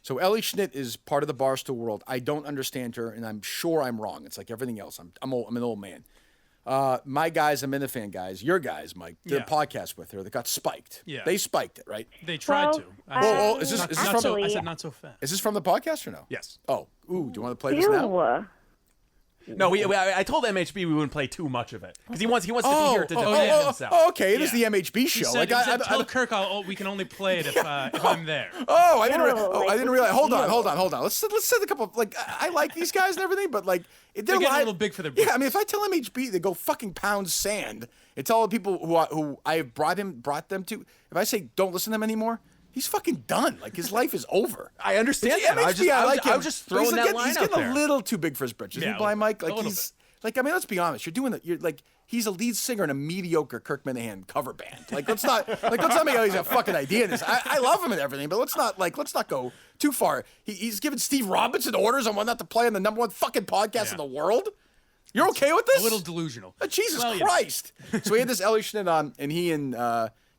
So Ellie Schnitt is part of the Barstool world. I don't understand her, and I'm sure I'm wrong. It's like everything else. I'm an old man. My guys, the Minifan guys, your guys, Mike, did a podcast with her that got spiked. Yeah. They spiked it, right? They tried to. Is this from? I said not so fast. Is this from the podcast or no? Yes. Oh, do you want to play this now? No, I told MHB we wouldn't play too much of it because he wants to be here to defend himself. Oh, okay. It is the MHB show. He said, tell Kirk we can only play it if I'm there. Oh, I didn't realize. Hold on. Let's send a couple of, I like these guys and everything, but they're getting a little big for their boots. Yeah, I mean, if I tell MHB they go fucking pound sand, and tell the people who I have brought them to, if I say don't listen to them anymore, he's fucking done. His life is over. I understand that. I was just throwing that line he's out getting there. a little too big for his britches. Isn't he, Blind Mike? He's bit. I mean, let's be honest. He's a lead singer in a mediocre Kirk Minihane cover band. Let's not make he's a fucking idea in this. I love him and everything, but let's not go too far. He's giving Steve Robinson orders on what not to play on the #1 fucking podcast in the world. You're okay with this? A little delusional. Jesus Christ. So we had this Ellie Schnitt on, and he and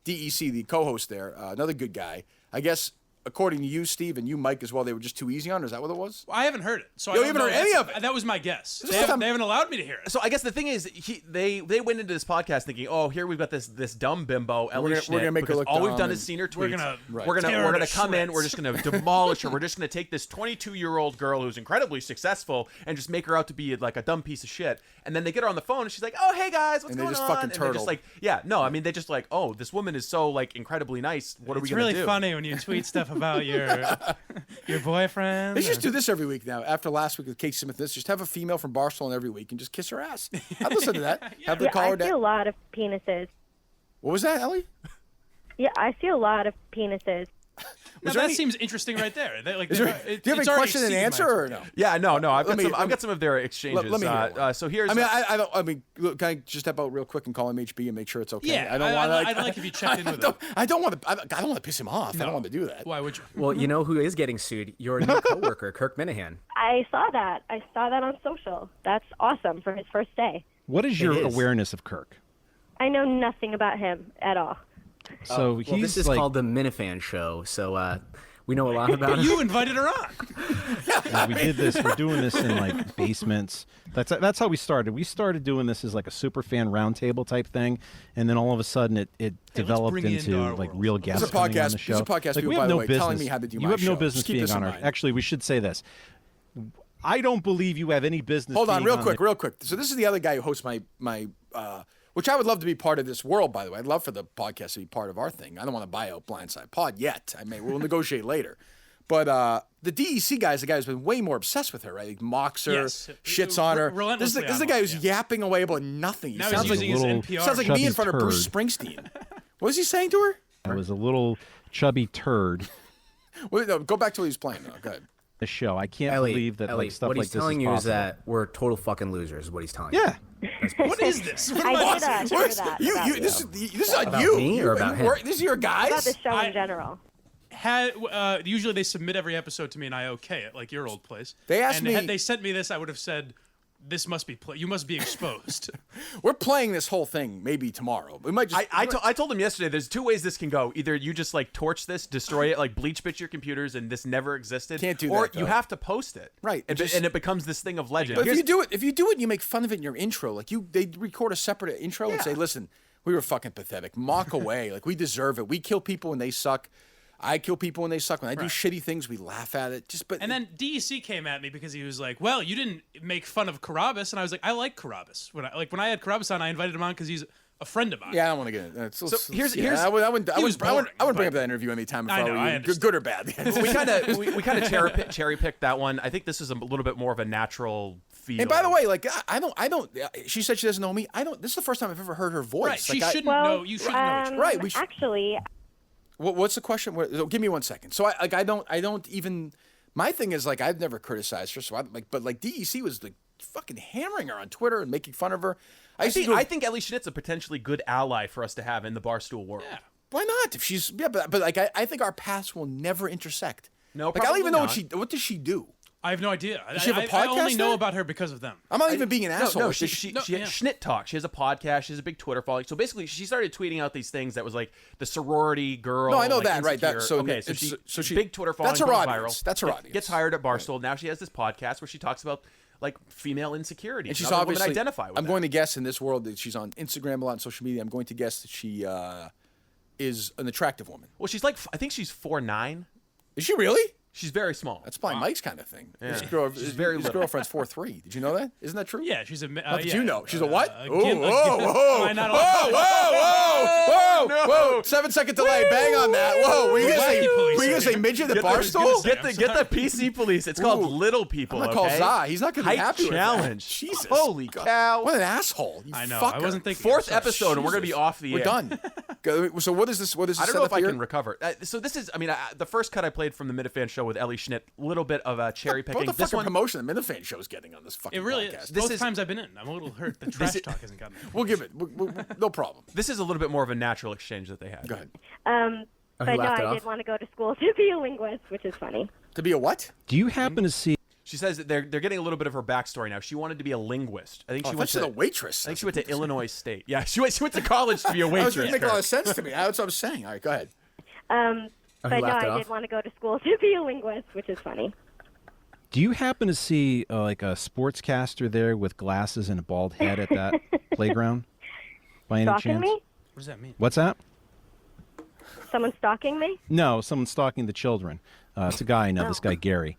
DEC, the co-host there, another good guy. I guess, according to you, Steve, and you, Mike, as well, they were just too easy on, or is that what it was? Well, I haven't heard it. So you haven't heard any of it? That was my guess. They haven't allowed me to hear it. So I guess the thing is, they went into this podcast thinking, oh, here we've got this dumb bimbo, Ellie Schnitt. We're gonna make her look all dumb we've done is seen her tweets. We're gonna come in. We're just gonna demolish her. We're just gonna take this 22-year-old girl who's incredibly successful and just make her out to be like a dumb piece of shit. And then they get her on the phone and she's like, oh, hey guys, what's going on? And they just fucking turtle. They just like, oh, this woman is so incredibly nice. What are we gonna do? It's really funny when you tweet stuff about your boyfriend. They should just do this every week now. After last week with Kate Smith, just have a female from Barstool every week and just kiss her ass. I'd listen to that. Have the caller I see a lot of penises. What was that, Ellie? Yeah, I see a lot of penises. Now, that seems interesting right there. Do you have a question and answer or no? Yeah, no. I've got some of their exchanges. Let me hear so here's. I mean, look, can I just step out real quick and call MHB and make sure it's okay? Yeah, I'd like if you checked in with him. I don't want to piss him off. No. I don't want to do that. Why would you? Well, you know who is getting sued? Your new coworker, Kirk Minihane. I saw that. On social. That's awesome for his first day. What is your awareness of Kirk? I know nothing about him at all. So this is called the Minifan Show. So we know a lot about him. You invited her on. We did this. We're doing this in basements. That's how we started. We started doing this as a super fan roundtable type thing, and then all of a sudden it developed into real guests coming on the show. This is a podcast. We have no business telling me how to do my You have no show. business being on our. Actually, we should say this. I don't believe you have any business. Hold on, real quick. So this is the other guy who hosts my which I would love to be part of this world, by the way. I'd love for the podcast to be part of our thing. I don't want to buy out Blindside Pod yet. We'll negotiate later. But the DEC guy is the guy who's been way more obsessed with her, right? He mocks her, shits on her. This is the guy who's yapping away about nothing. He sounds like me in front of Bruce Springsteen. What was he saying to her? I was a little chubby turd. Go back to what he was playing. Go ahead. The show. I can't believe that Ellie, stuff like this is possible. What he's telling you is that we're total fucking losers, is what he's telling you. Yeah. What is this? I did hear that. This is on about you. Me or about him? This is your guys? About the show in general. Usually they submit every episode to me and I okay it, like your old place. They asked me. Had they sent me this, I would have said, "This must be you must be exposed." We're playing this whole thing maybe tomorrow. We might just. I told him yesterday. There's two ways this can go. Either you just torch this, destroy it, bleach bit your computers, and this never existed. Can't do that. Or you have to post it, right? And it becomes this thing of legend. But if you do it, you make fun of it in your intro. They record a separate intro and say, "Listen, we were fucking pathetic. Mock away. We deserve it. We kill people when they suck." I kill people when they suck. When I do shitty things, we laugh at it. And then DEC came at me because he was like, "Well, you didn't make fun of Carabas," and I was like, "I like Carabas. When I had Carabas on, I invited him on because he's a friend of mine." Yeah, I don't want to get it. So here's I wouldn't bring up that interview anytime if I were you. Good or bad. we kind of cherry picked that one. I think this is a little bit more of a natural feel. And by the way, I don't. She said she doesn't know me. I don't. This is the first time I've ever heard her voice. Right. She shouldn't know. You shouldn't know each other. Right. Actually. What's the question? Give me 1 second. So I don't even. My thing is I've never criticized her. So but DEC was fucking hammering her on Twitter and making fun of her. I think Ellie Schnitt's a potentially good ally for us to have in the Barstool world. Yeah. Why not? If she's but I think our paths will never intersect. No, I don't even know what does she do. I have no idea. Does she have a I only podcast know there? about her because of them. I'm not even being an asshole. No, she has Schnitt Talk. She has a podcast. She has a big Twitter following. So basically, she started tweeting out these things that was like the sorority girl. No, I know like, that, right? insecure. So she big Twitter following. That's her goes audience. viral. That's her audience. Gets hired at Barstool. Now she has this podcast where she talks about like female insecurity. And she's other obviously women identify with I'm that. going to guess in this world that she's on Instagram a lot and social media. I'm going to guess that she is an attractive woman. Well, she's like I think she's 4'9". Is she really? She's very small. That's probably Mike's kind of thing. Yeah. His little. girlfriend's 4'3". Did you know that? Isn't that true? Yeah, she's a. How did you know? She's a what? Whoa, Whoa! not Whoa! 7-second delay. Bang on that. Whoa! Were you gonna say midget at Barstool? Get the PC police. It's called Little People. I'm gonna call Zah. He's not gonna be Height happy with that. challenge. Jesus. Holy God. cow! What an asshole. You I know. Fucker. I wasn't thinking. Fourth episode, and we're gonna be off the air. We're done. So what is this? What is this? I don't know if I setup can recover. So this is, I mean, the first cut I played from the Minifan Show with Ellie Schnitt, a little bit of cherry picking. What the fucking promotion the Minifan Show's getting on this fucking It really podcast? is. Both times I've been in, I'm a little hurt. The trash talk hasn't gotten me. We'll give it. No problem. This is a little bit more of a natural exchange that they had. Go ahead. But no, I did want to go to school to be a linguist, which is funny. To be a what? Do you happen to see? She says that they're getting a little bit of her backstory now. She wanted to be a linguist. I think she went to a waitress. I think she went to Illinois State. Yeah, she went to college to be a waitress. That make a lot of sense to me. That's what I'm saying. All right, go ahead. But no, I did want to go to school to be a linguist, which is funny. Do you happen to see like a sportscaster there with glasses and a bald head at that playground? By any Stalking chance? me? What does that mean? What's that? Someone stalking me? No, someone's stalking the children. It's a guy I know. This guy Gary.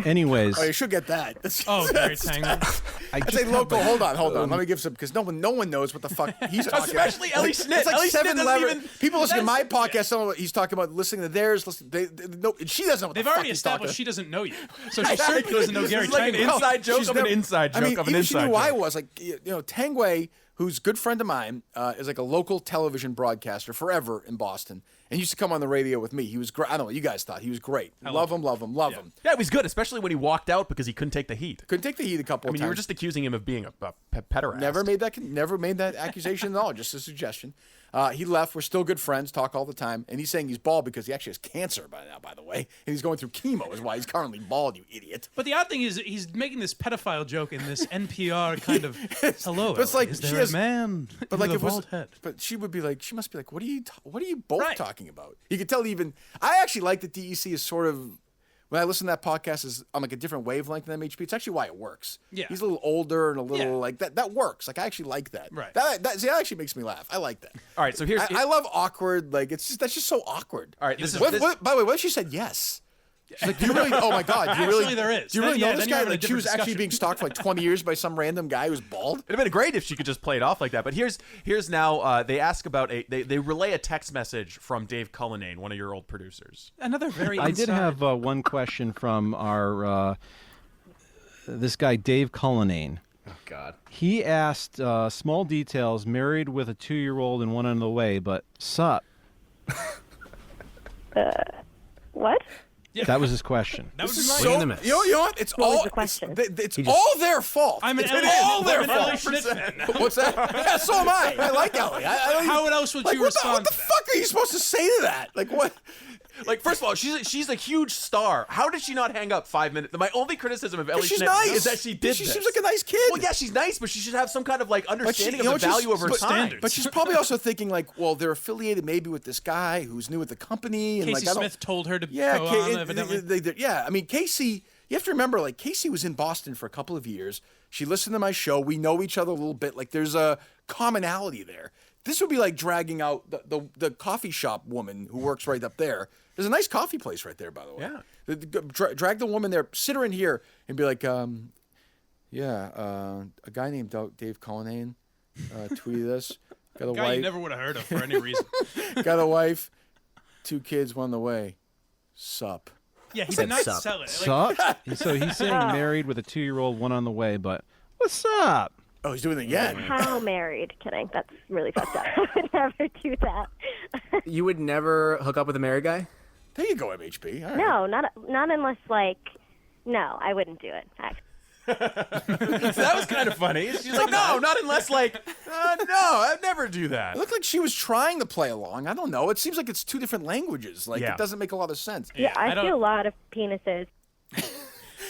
Anyways. Oh, you should get that. Gary Tango. That's a local. Hold on. Let me give some because no one knows what the fuck he's talking about. Especially Ellie Schnitt. It's like Ellie Schnitt 7-Eleven. People listen to my podcast. Don't know what he's talking about. Listening to theirs. She doesn't know what They've the fuck already he's established talking she doesn't know you, so she certainly doesn't know Gary This is like an Tango. inside joke She's of never- an inside joke I mean, of an even inside she knew joke. who I was. Like, Tangway, who's a good friend of mine, is like a local television broadcaster forever in Boston, and he used to come on the radio with me. He was great. I don't know what you guys thought. He was great. Love him. Yeah, he was good, especially when he walked out because he couldn't take the heat. Couldn't take the heat a couple I of mean, times. you were just accusing him of being a pederast. Never made that accusation at all. Just a suggestion. He left. We're still good friends. Talk all the time. And he's saying he's bald because he actually has cancer by now, by the way. And he's going through chemo is why he's currently bald, you idiot. But the odd thing is, he's making this pedophile joke in this NPR kind of hello. But it's like is she there has- a man But with like a it was, bald head? but she would be like, she must be like, what are you both Right. talking about? You could tell even. I actually like that DEC is sort of. When I listen to that podcast, is on like a different wavelength than MHP. It's actually why it works. Yeah. He's a little older and a little Yeah. like that. That works. Like I actually like that. Right. That actually makes me laugh. I like that. All right, so here's. I love awkward. Like that's just so awkward. All right, this is. By the way, what if she said yes? She's like, do you really? Oh my God! Do you really? Actually, there is. Do you really Then- know yeah, this then you're guy? having a Like she was different actually discussion. being stalked for like 20 years by some random guy who's bald. It'd have been great if she could just play it off like that. But here's now. They ask about they relay a text message from Dave Cullinane, one of your old producers. Another very. I did inside- have one question from our this guy Dave Cullinane. Oh God. He asked small details, married with a 2-year-old and one on the way, but sup? What? That was his question. That was This is nice. so, Bring you know what? It's What was all the question? it's all their fault. I'm an It's Ellie all Schnitt- their I'm an Ellie fault. Schnitt fan now. What's that? Yeah, so am I. I like Ellie. I don't How even- else would like, you what respond the to that? fuck are you supposed to say to that? Like what? Like, first of all, she's a huge star. How did she not hang up 5 minutes? My only criticism of Ellie She's Schnitt nice. is that she did She this. seems like a nice kid. Well, yeah, she's nice, but she should have some kind of like But she- understanding you know of the what, value of her but- time. standards. But she's probably also thinking like, well, they're affiliated maybe with this guy who's new at the company, and Casey like I don't. Smith told her to Yeah, go on, evidently. yeah. I mean, Casey. You have to remember, like Casey was in Boston for a couple of years. She listened to my show. We know each other a little bit. Like there's a commonality there. This would be like dragging out the coffee shop woman who works right up there. There's a nice coffee place right there, by the way. Yeah. Drag the woman there, sit her in here, and be like, a guy named Dave Cullinane tweeted us. Got a Guy you wife. never would have heard of for any reason. Got a wife, 2 kids, one on the way. Sup. Yeah, he Said did not sup. sell it. Sup? So he's saying married with a 2-year-old, one on the way, but what's up? Oh, he's doing it again. How married? Kidding. That's really fucked up. I would never do that. You would never hook up with a married guy? There you go, MHP. All right. No, not unless like. No, I wouldn't do it. Actually. So that was kind of funny. She's like, no, not unless like, no, I'd never do that. It looked like she was trying to play along. I don't know. It seems like it's 2 different languages. Like Yeah. it doesn't make a lot of sense. Yeah, I I see don't- a lot of penises.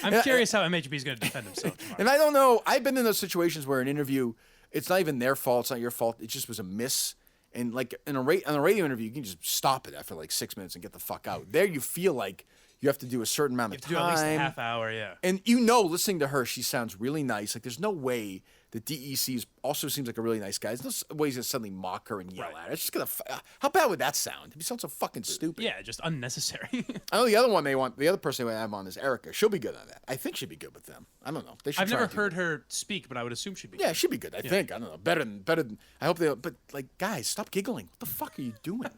I'm curious how MHB is going to defend himself tomorrow. And I don't know. I've been in those situations where an interview, it's not even their fault. It's not your fault. It just was a miss. And like on a radio interview, you can just stop it after like 6 minutes and get the fuck out. There, you feel like you have to do a certain amount of time. Do at least a half hour, yeah. And listening to her, she sounds really nice. Like there's no way that DEC also seems like a really nice guy. There's no way he's gonna suddenly mock her and yell at her. It's just gonna. How bad would that sound? It sounds so fucking stupid. Yeah, just unnecessary. I know the other person they want to have on is Erica. She'll be good on that. I think she'd be good with them. I don't know. They should. I've never heard her speak, but I would assume she'd be. Yeah, she'd be good. I think. I don't know. Better than. I hope they. But like, guys, stop giggling. What the fuck are you doing?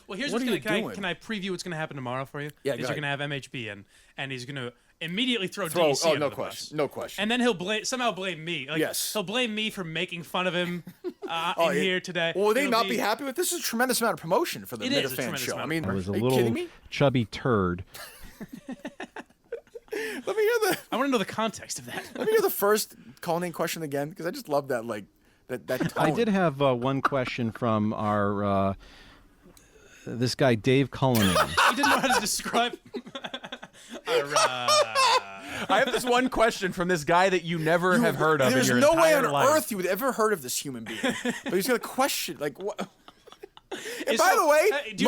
Well, here's what are you doing? Can I preview what's gonna happen tomorrow for you? Yeah, you're gonna have MHB and he's gonna immediately throw DEC under no the question. bus. No question. And then he'll somehow blame me. Like, yes. He'll blame me for making fun of him here today. Well, will they not be happy with this? Is a tremendous amount of promotion for the Minifan Show. I mean, I was a are you little kidding me? chubby turd. Let me hear I want to know the context of that. Let me hear the first call name question again, because I just love that that tone. I did have one question from our this guy Dave Cullinan. He didn't know how to describe. I have this one question from this guy that you never have heard of. There's in your no way entire on life. earth you would ever heard of this human being. But he's got a question like what? And by the way, do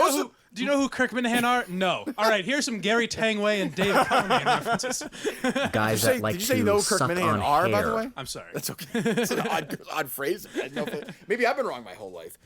you know who Kirk Minihane are? No. All right, here's some Gary Tangway and Dave Cullinan references. Guys that like did you say to no Kirk suck Minihane on are, by the hair. way? I'm sorry. That's okay. It's an odd phrase. Maybe I've been wrong my whole life.